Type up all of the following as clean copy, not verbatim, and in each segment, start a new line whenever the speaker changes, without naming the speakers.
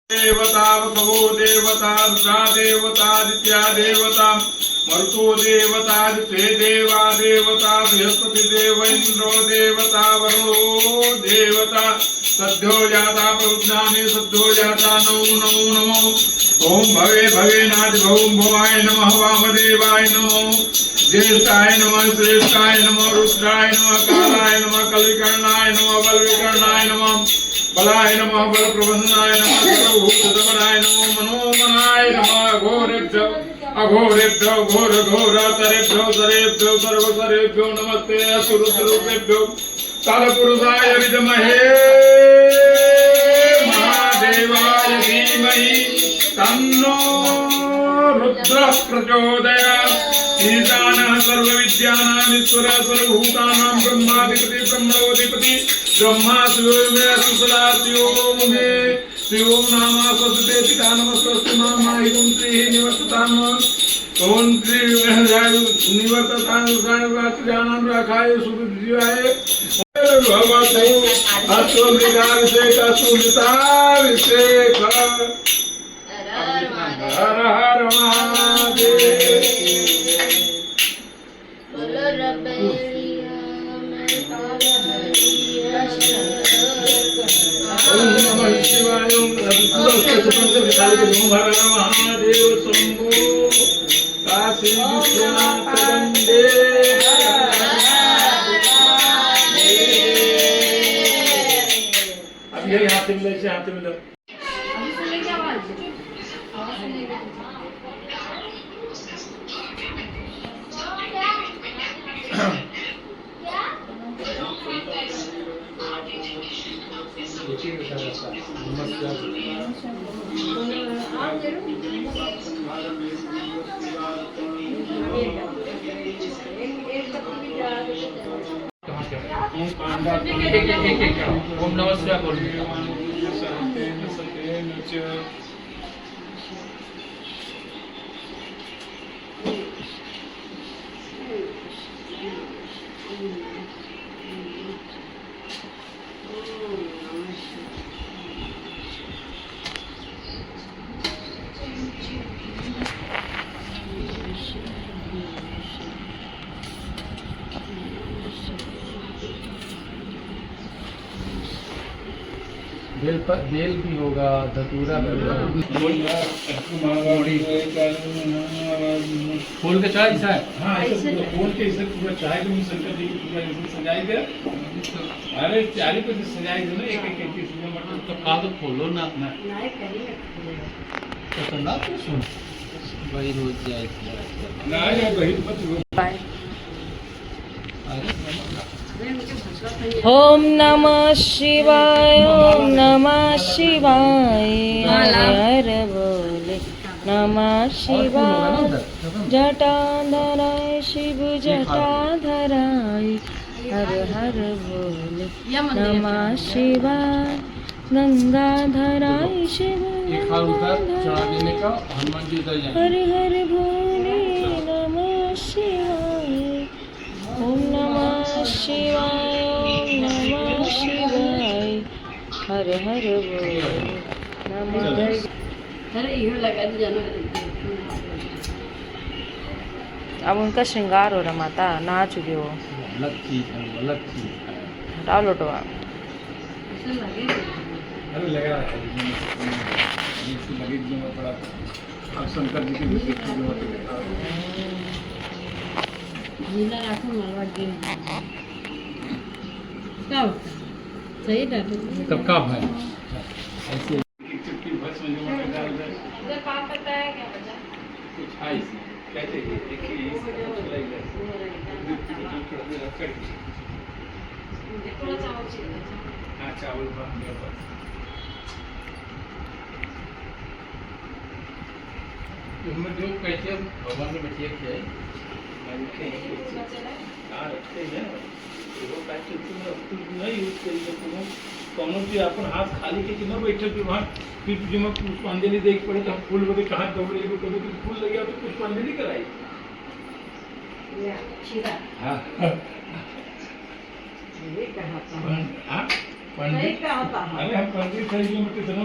देवता वसवो देवता रुद्रा देवता दित्या देवता मरुतो देवता दिते देवा देवता बृहस्पति देव इंद्रो देवता वरुणो देवता सद्यो जाता प्रज्ञाने सद्यो जाता नमो नमो नमो ओम भवे भवे नाथ भवम भवाय नमः वामदेवाय नमो ज्येष्ठाय नमः श्रेष्ठाय नमः रुद्राय नमः कालाय नमः कलिकर्णाय नमः बलविकर्णाय नमः बलाय नमः बल प्रबंधनाय नमः सर्वभूतधमनाय नमः मनोमनाय नमः घोरेभ्यो अघोरेभ्यो घोर घोरतरेभ्यो सरेभ्यो सर्वसरेभ्यो नमस्ते असुररूपेभ्यो कालपुरुषाय विद्महे महादेवाय धीमहि तन्नो रुद्रः प्रचोदयात् ईशानः सर्वविद्यानां ईश्वरः सर्वभूतानां ब्रह्माधिपति ब्रह्मणोऽधिपति ब्रह्मा शिवो सुसदा शिवो मे शिवो नाम स्वस्ते पिता नमस्ते नाम इदं श्री निवर्तताम ओम श्री निवर्तताम जानां राखाय सुविद्याय भगवतो अश्वमृगाभिषेक अश्वमृताभिषेक हर हर महादेव ओम नमः शिवाय ओम महादेव शंभो काशी विश्वनाथ वंदे अब यही हाथ में ले से हाथ में लो
ओम नमः शिवाय बोल बेल भी होगा, धतूरा भी होगा, फूल के चाय ऐसा है।
हाँ फूल के इसे पूरा चाय को शंकर जी की पूरा इसे सजाई दे। अरे चारी को सजाई दो ना एक एक चीज में मतलब
तो कागज खोलो ना अपना तो ना तो सुन वही रोज जाए
ना या वही मत
ओम नमः शिवाय ओम नमः शिवाय हर हर बोले नमः शिवाय जटाधराय शिव जटाधराय हर हर बोले नमः शिवाय गंगाधराय शिव हर हर भोले नमः शिवाय ओम नमः शिवाय ओम नमः शिवाय हर हर बोले नमः। अब उनका श्रृंगार हो रहा माता, नहा चुके हो।
अलग चीज है, अलग चीज है।
हटाओ लोटवा।
अरे लगा है ये लगे जो पड़ा अब शंकर जी के विषय
जिला राखो मलवा दिन कब सही डालो
तब कब है ऐसे
चुटकी भस्म जो में डाल दे
इधर पाप पता है क्या बचा
कुछ है इसे कहते हैं देखिए
थोड़ा चावल चाहिए।
हाँ चावल बन गया बस
उसमें जो कैसे भगवान ने बचिए किया
हाँ रखते हैं वो पैसे तुम नहीं यूज करिए तुम कौन सी अपन हाथ खाली के न बैठे तो वहाँ फिर जो मैं पुष्पांजलि देख पड़े तो हम फूल बदे कहाँ दौड़े कभी कुछ फूल लग गया तो पुष्पांजलि कराई हाँ
कहा था
पंडित
नहीं कहा था
अरे हम पंडित है जो कितना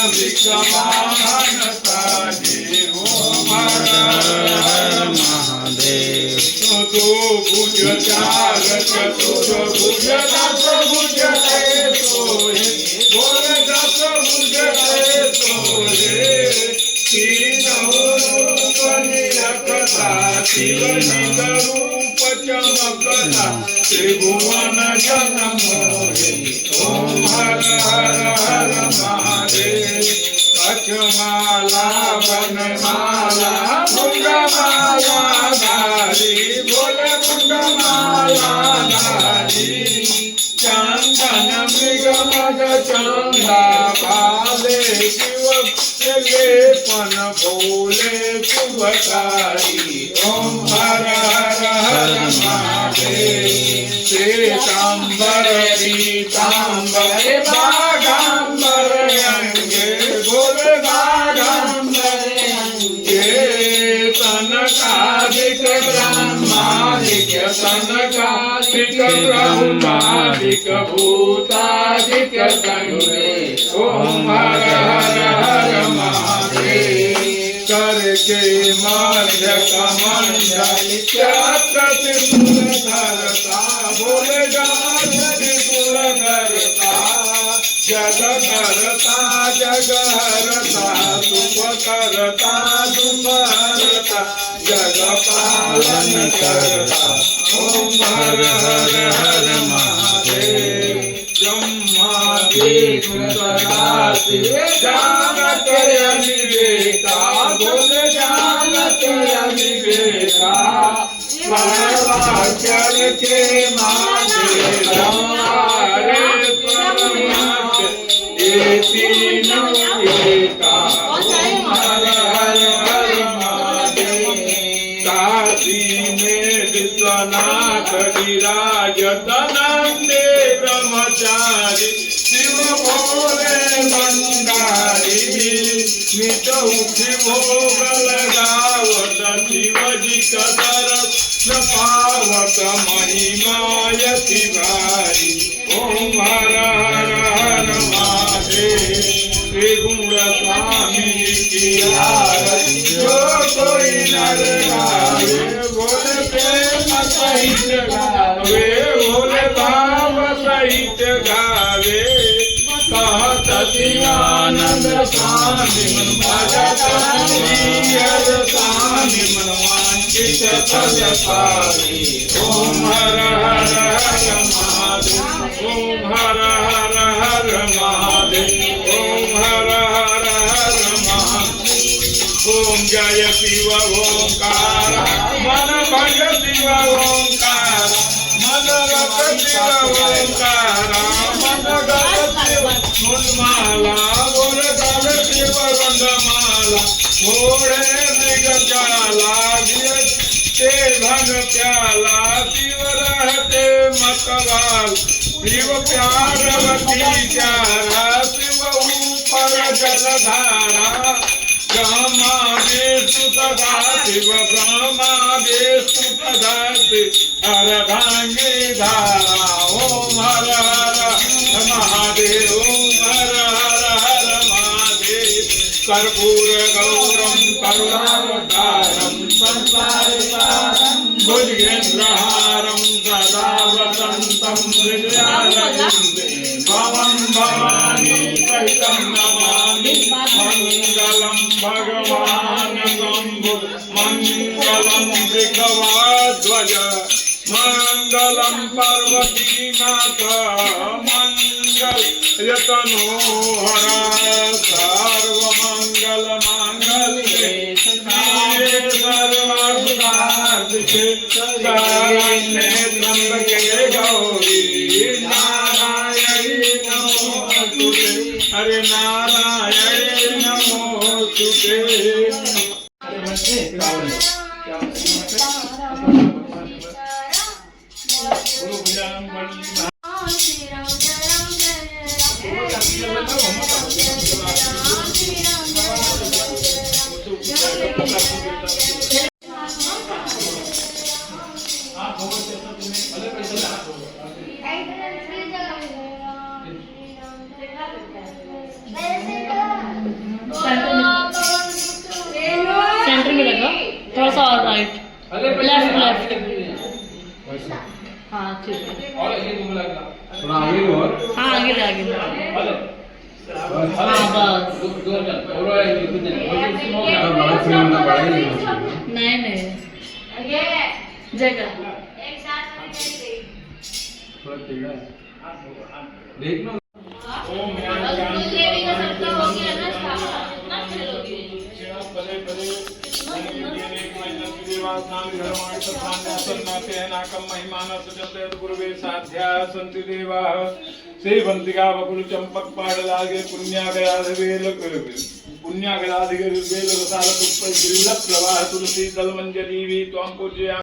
વિકમાનતાજી ઓમ હર હર
મહાદેવ
ચતુર્ભુજ ચાર ચતુર્ભુજ દસ ભુજ સોહે બોલ દસ ભુજ સોહે તીન રૂપ નિરખતા શિવની રૂપ ચમકતા ત્રિભુવન જન મોહે ઓમ હર હર હર મહાદેવ પચમાલા વનમાલા મુંડમાલા ધારી બોલે મુંડમાલા ધારી ચંદન મૃગ મદ ચંદા પાલે શિવ લેપન બોલે શુભકારી ઓમ હર હર હર મહાદેવ શ્વેતાંબર પીતાંબર બાગાંબર અંગે બોલે બાગાંબર અંગે તનકાદિક બ્રહ્માદિક તનકાદિક બ્રહ્માદિક ભૂતાદિક સંગે ઓમ હર હર હર મહાદેવ કરકે મધ્ય કમંડલ ચક્ર ત્રિપુર ધરતા બોલે ગાન ત્રિપુર ધરતા જગ કરતા જગ હરતા સુખ કરતા સુખ હરતા જગ પાલન કરતા ઓમ હર હર હર મહાદેવ બ્રહ્માદિક સદાશિ જાનત અવિવેકા બોલે જાનત અવિવેકા પરવાચર કે માતે ધારે પરમાત્મ એ તીન એકા ઓમ હર હર હર મહાદેવ કાશી में विश्वनाथ विराज धनंदे ब्रह्मचारी शिव भोले भंडारी नित उठि भोग लगावत शिवजी कदर पावत महिमाय शिवारी ओम हर हर हर महादेव श्री गुण स्वामी की आरती जो कोई नर गावे बोले प्रेम सहित गावे बोले भाव सहित गावे कहत शिवानंद स्वामी भजत हरिहर स्वामी मनवांचित फल पावे ओम हर हर हर महादेव ओम हर हर हर महादेव ओम हर हर हर महादेव ओम जय शिव ओंकार मन भज शिव ओंकार मन रत शिव ओंकार मन गत शिव मुंडमाला बोल गल शिव गंधमाला घोड़े मृग जाला के धन प्याला शिव रहते मतवाल शिव प्यारवती प्यारा शिव ऊपर जलधारा ब्रह्मा विष्णु तथा शिव ब्रह्मा विष्णु तथा अर्धांगी धारा ओम हर हर महादेव ओम हर हर हर महादेव कर्पूर गौरम करुणावतारम संसारसारम भुजगेन्द्रहारम सदा वसंतम हृदयारविंदे भवं भवानी सहितं नमामि मंगलम भगवान शंभु मंगलम वृषभाध्वज मंगलम पार्वती नाथ मंगल यतनोहर सर्वमंगल मांगल्ये शिवे सर्वार्थसाधिके शरण्ये त्र्यंबके गौरी नारायणी नमोस्तुते हरे नारायणी नमोस्तुते
लागेल हाँ बस नहीं नहीं जगह
ओम गुरुवे साध्या सन्ति देवाः सेवन्तिका बकुल चंपक पाडलागे पुण्यागराधिवेल रसाल पुष्प गिरिवल प्रवाह तुलसी दल मंजरी त्वां पूजया